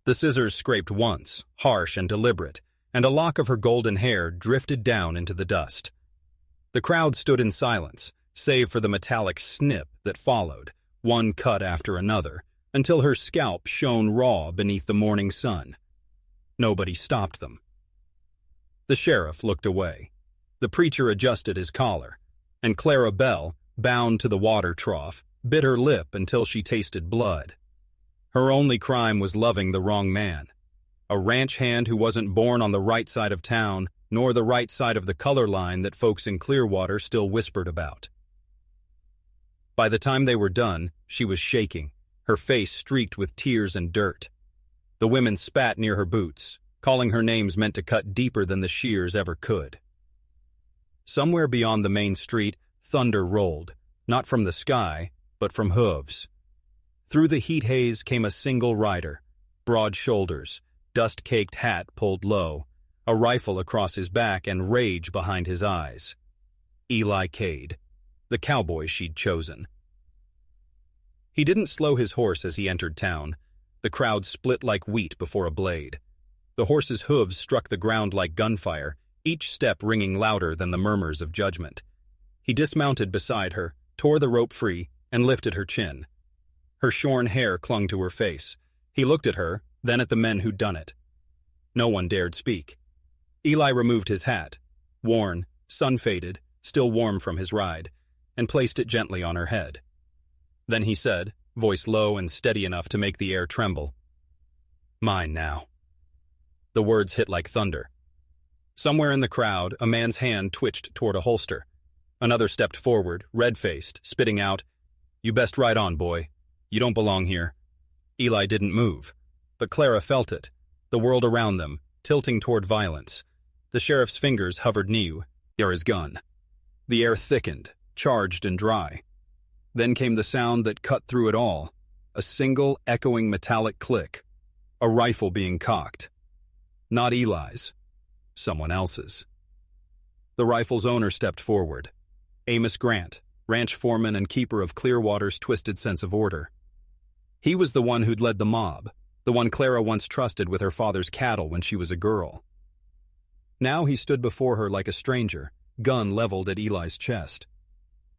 The scissors scraped once, harsh and deliberate, and a lock of her golden hair drifted down into the dust. The crowd stood in silence, save for the metallic snip that followed, one cut after another, until her scalp shone raw beneath the morning sun. Nobody stopped them. The sheriff looked away. The preacher adjusted his collar, and Clara Bell, bound to the water trough, bit her lip until she tasted blood. Her only crime was loving the wrong man. A ranch hand who wasn't born on the right side of town, nor the right side of the color line that folks in Clearwater still whispered about. By the time they were done, she was shaking, her face streaked with tears and dirt. The women spat near her boots. Calling her names meant to cut deeper than the shears ever could. Somewhere beyond the main street, thunder rolled, not from the sky, but from hooves. Through the heat haze came a single rider, broad shoulders, dust-caked hat pulled low, a rifle across his back and rage behind his eyes. Eli Cade, the cowboy she'd chosen. He didn't slow his horse as he entered town. The crowd split like wheat before a blade. The horse's hooves struck the ground like gunfire, each step ringing louder than the murmurs of judgment. He dismounted beside her, tore the rope free, and lifted her chin. Her shorn hair clung to her face. He looked at her, then at the men who'd done it. No one dared speak. Eli removed his hat, worn, sun-faded, still warm from his ride, and placed it gently on her head. Then he said, voice low and steady enough to make the air tremble, "Mine now." The words hit like thunder. Somewhere in the crowd, a man's hand twitched toward a holster. Another stepped forward, red-faced, spitting out, "You best ride on, boy. You don't belong here." Eli didn't move, but Clara felt it, the world around them, tilting toward violence. The sheriff's fingers hovered near his gun. The air thickened, charged and dry. Then came the sound that cut through it all, a single, echoing metallic click, a rifle being cocked. Not Eli's, someone else's. The rifle's owner stepped forward. Amos Grant, ranch foreman and keeper of Clearwater's twisted sense of order. He was the one who'd led the mob, the one Clara once trusted with her father's cattle when she was a girl. Now he stood before her like a stranger, gun leveled at Eli's chest.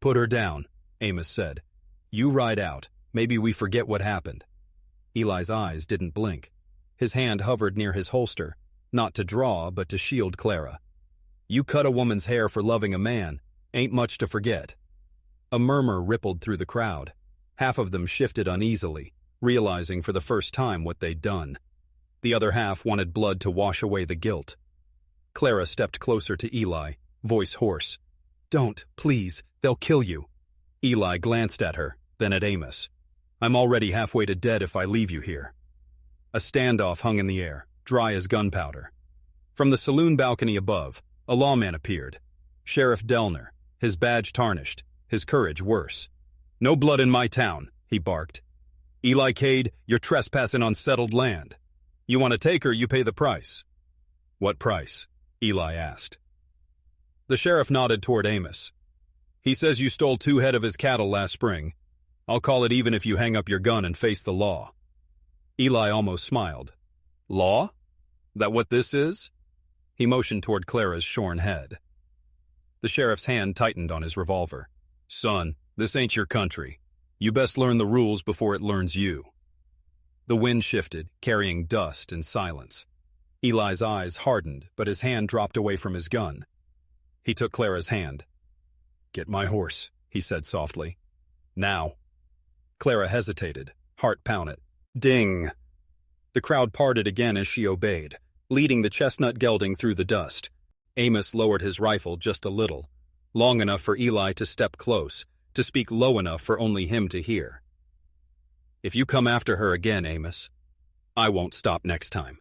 "Put her down," Amos said. "You ride out. Maybe we forget what happened." Eli's eyes didn't blink. His hand hovered near his holster, not to draw, but to shield Clara. "You cut a woman's hair for loving a man. Ain't much to forget." A murmur rippled through the crowd. Half of them shifted uneasily, realizing for the first time what they'd done. The other half wanted blood to wash away the guilt. Clara stepped closer to Eli, voice hoarse. "Don't, please. They'll kill you." Eli glanced at her, then at Amos. "I'm already halfway to dead if I leave you here." A standoff hung in the air, dry as gunpowder. From the saloon balcony above, a lawman appeared. Sheriff Delner, his badge tarnished, his courage worse. "No blood in my town," he barked. "Eli Cade, you're trespassing on settled land. You want to take her, you pay the price." "What price?" Eli asked. The sheriff nodded toward Amos. "He says you stole 2 head of his cattle last spring. I'll call it even if you hang up your gun and face the law." Eli almost smiled. "Law? That what this is?" He motioned toward Clara's shorn head. The sheriff's hand tightened on his revolver. "Son, this ain't your country. You best learn the rules before it learns you." The wind shifted, carrying dust and silence. Eli's eyes hardened, but his hand dropped away from his gun. He took Clara's hand. "Get my horse," he said softly. "Now." Clara hesitated, heart pounded. Ding! The crowd parted again as she obeyed, leading the chestnut gelding through the dust. Amos lowered his rifle just a little, long enough for Eli to step close, to speak low enough for only him to hear. "If you come after her again, Amos, I won't stop next time."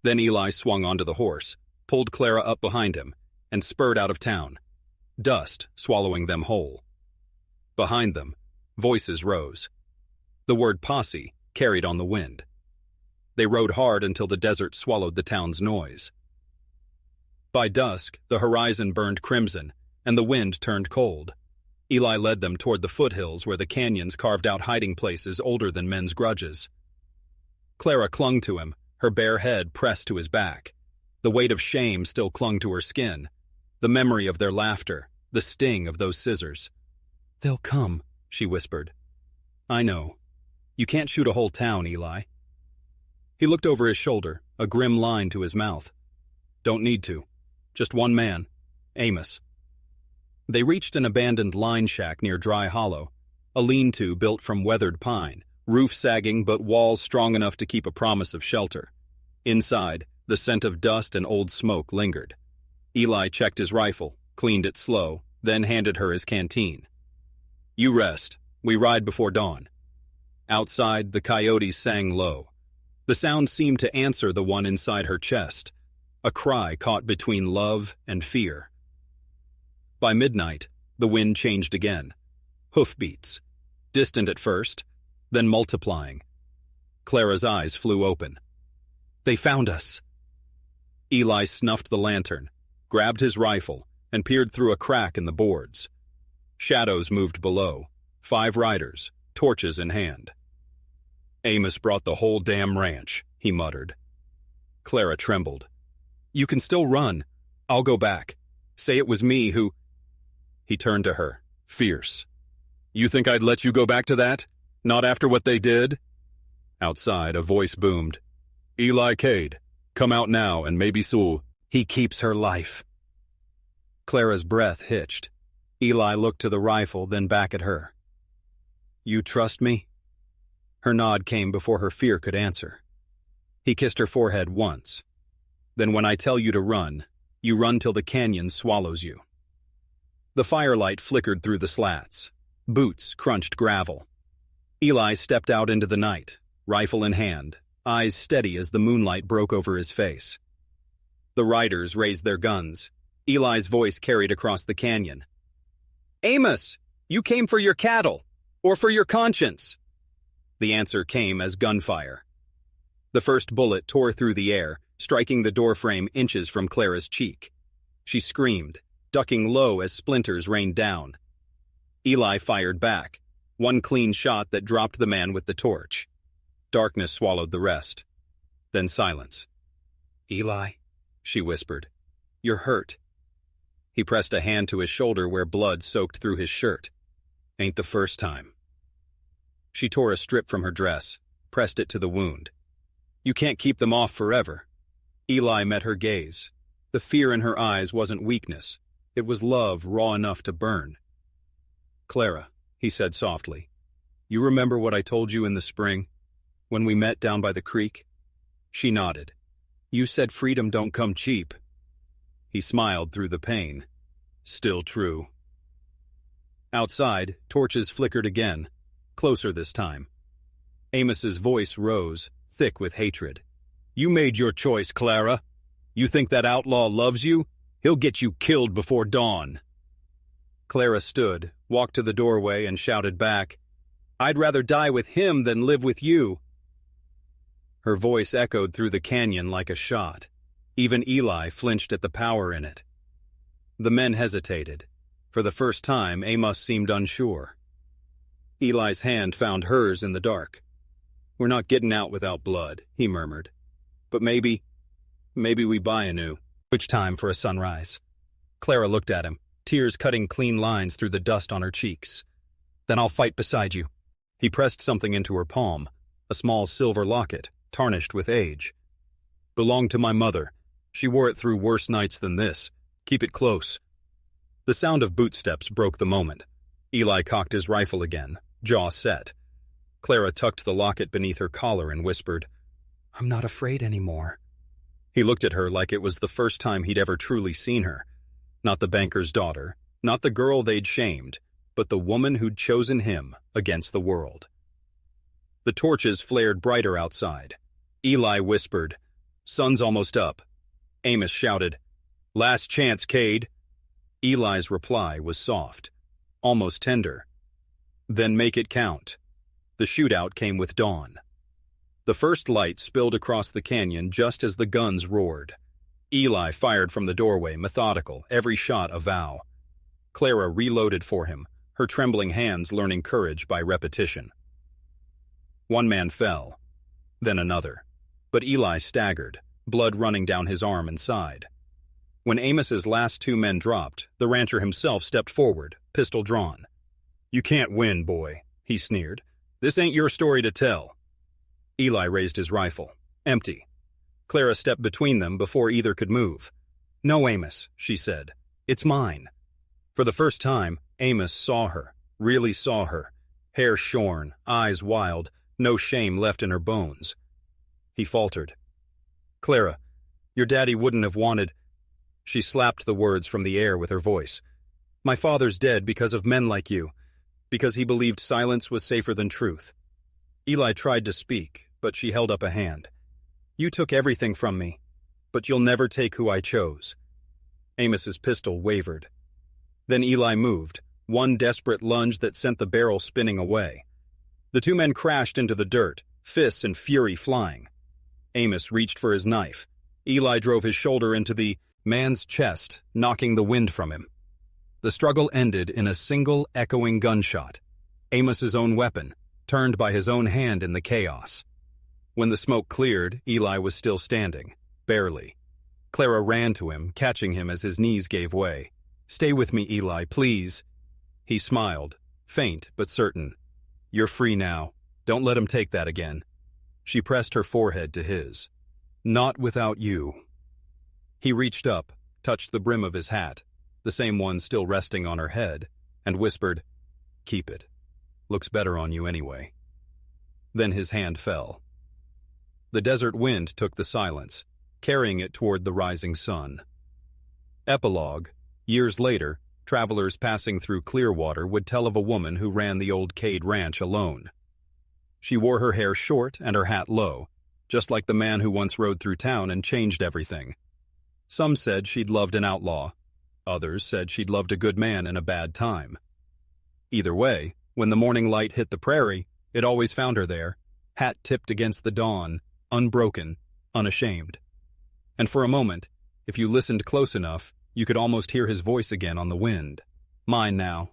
Then Eli swung onto the horse, pulled Clara up behind him, and spurred out of town, dust swallowing them whole. Behind them, voices rose. The word posse carried on the wind. They rode hard until the desert swallowed the town's noise. By dusk, the horizon burned crimson, and the wind turned cold. Eli led them toward the foothills where the canyons carved out hiding places older than men's grudges. Clara clung to him, her bare head pressed to his back. The weight of shame still clung to her skin, the memory of their laughter, the sting of those scissors. "They'll come," she whispered. "I know. You can't shoot a whole town, Eli." He looked over his shoulder, a grim line to his mouth. "Don't need to. Just one man. Amos." They reached an abandoned line shack near Dry Hollow, a lean-to built from weathered pine, roof sagging but walls strong enough to keep a promise of shelter. Inside, the scent of dust and old smoke lingered. Eli checked his rifle, cleaned it slow, then handed her his canteen. "You rest. We ride before dawn." Outside, the coyotes sang low. The sound seemed to answer the one inside her chest, a cry caught between love and fear. By midnight, the wind changed again. Hoofbeats, distant at first, then multiplying. Clara's eyes flew open. "They found us." Eli snuffed the lantern, grabbed his rifle, and peered through a crack in the boards. Shadows moved below, 5 riders, torches in hand. "Amos brought the whole damn ranch," he muttered. Clara trembled. "You can still run. I'll go back. Say it was me who—" He turned to her, fierce. "You think I'd let you go back to that? Not after what they did?" Outside, a voice boomed. "Eli Cade, come out now and maybe Sue. He keeps her life." Clara's breath hitched. Eli looked to the rifle, then back at her. "You trust me?" Her nod came before her fear could answer. He kissed her forehead once. "Then when I tell you to run, you run till the canyon swallows you." The firelight flickered through the slats. Boots crunched gravel. Eli stepped out into the night, rifle in hand, eyes steady as the moonlight broke over his face. The riders raised their guns. Eli's voice carried across the canyon. "Amos, you came for your cattle, or for your conscience?" The answer came as gunfire. The first bullet tore through the air, striking the doorframe inches from Clara's cheek. She screamed, ducking low as splinters rained down. Eli fired back, one clean shot that dropped the man with the torch. Darkness swallowed the rest. Then silence. "Eli," she whispered, "you're hurt." He pressed a hand to his shoulder where blood soaked through his shirt. "Ain't the first time." She tore a strip from her dress, pressed it to the wound. "You can't keep them off forever." Eli met her gaze. The fear in her eyes wasn't weakness. It was love raw enough to burn. "Clara," he said softly, "you remember what I told you in the spring, when we met down by the creek?" She nodded. "You said freedom don't come cheap." He smiled through the pain. "Still true." Outside, torches flickered again, closer this time. Amos's voice rose, thick with hatred. "You made your choice, Clara. You think that outlaw loves you? He'll get you killed before dawn." Clara stood, walked to the doorway, and shouted back, "I'd rather die with him than live with you." Her voice echoed through the canyon like a shot. Even Eli flinched at the power in it. The men hesitated. For the first time, Amos seemed unsure. Eli's hand found hers in the dark. "We're not getting out without blood," he murmured. "But maybe we buy anew." Which time for a sunrise. Clara looked at him, tears cutting clean lines through the dust on her cheeks. "Then I'll fight beside you." He pressed something into her palm, a small silver locket, tarnished with age. "Belonged to my mother. She wore it through worse nights than this. Keep it close." The sound of bootsteps broke the moment. Eli cocked his rifle again, jaw set. Clara tucked the locket beneath her collar and whispered, "I'm not afraid anymore." He looked at her like it was the first time he'd ever truly seen her. Not the banker's daughter, not the girl they'd shamed, but the woman who'd chosen him against the world. The torches flared brighter outside. Eli whispered, "Sun's almost up." Amos shouted, "Last chance, Cade." Eli's reply was soft, almost tender. "Then make it count." The shootout came with dawn. The first light spilled across the canyon just as the guns roared. Eli fired from the doorway, methodical, every shot a vow. Clara reloaded for him, her trembling hands learning courage by repetition. One man fell. then another. But Eli staggered, blood running down his arm and side. When Amos's last 2 men dropped, the rancher himself stepped forward, pistol drawn. "You can't win, boy," he sneered. "This ain't your story to tell." Eli raised his rifle. Empty. Clara stepped between them before either could move. "No, Amos," she said. "It's mine." For the first time, Amos saw her, really saw her. Hair shorn, eyes wild, no shame left in her bones. He faltered. "Clara, your daddy wouldn't have wanted—" She slapped the words from the air with her voice. "My father's dead because of men like you, because he believed silence was safer than truth." Eli tried to speak, but she held up a hand. "You took everything from me, but you'll never take who I chose." Amos's pistol wavered. Then Eli moved, one desperate lunge that sent the barrel spinning away. The 2 men crashed into the dirt, fists and fury flying. Amos reached for his knife. Eli drove his shoulder into the man's chest, knocking the wind from him. The struggle ended in a single echoing gunshot. Amos's own weapon, turned by his own hand in the chaos. When the smoke cleared, Eli was still standing, barely. Clara ran to him, catching him as his knees gave way. "Stay with me, Eli, please." He smiled, faint but certain. "You're free now. Don't let him take that again." She pressed her forehead to his. "Not without you." He reached up, touched the brim of his hat, the same one still resting on her head, and whispered, "Keep it. Looks better on you anyway." Then his hand fell. The desert wind took the silence, carrying it toward the rising sun. Epilogue. Years later, travelers passing through Clearwater would tell of a woman who ran the old Cade Ranch alone. She wore her hair short and her hat low, just like the man who once rode through town and changed everything. Some said she'd loved an outlaw. Others said she'd loved a good man in a bad time. Either way, when the morning light hit the prairie, it always found her there, hat tipped against the dawn, unbroken, unashamed. And for a moment, if you listened close enough, you could almost hear his voice again on the wind. "Mine now,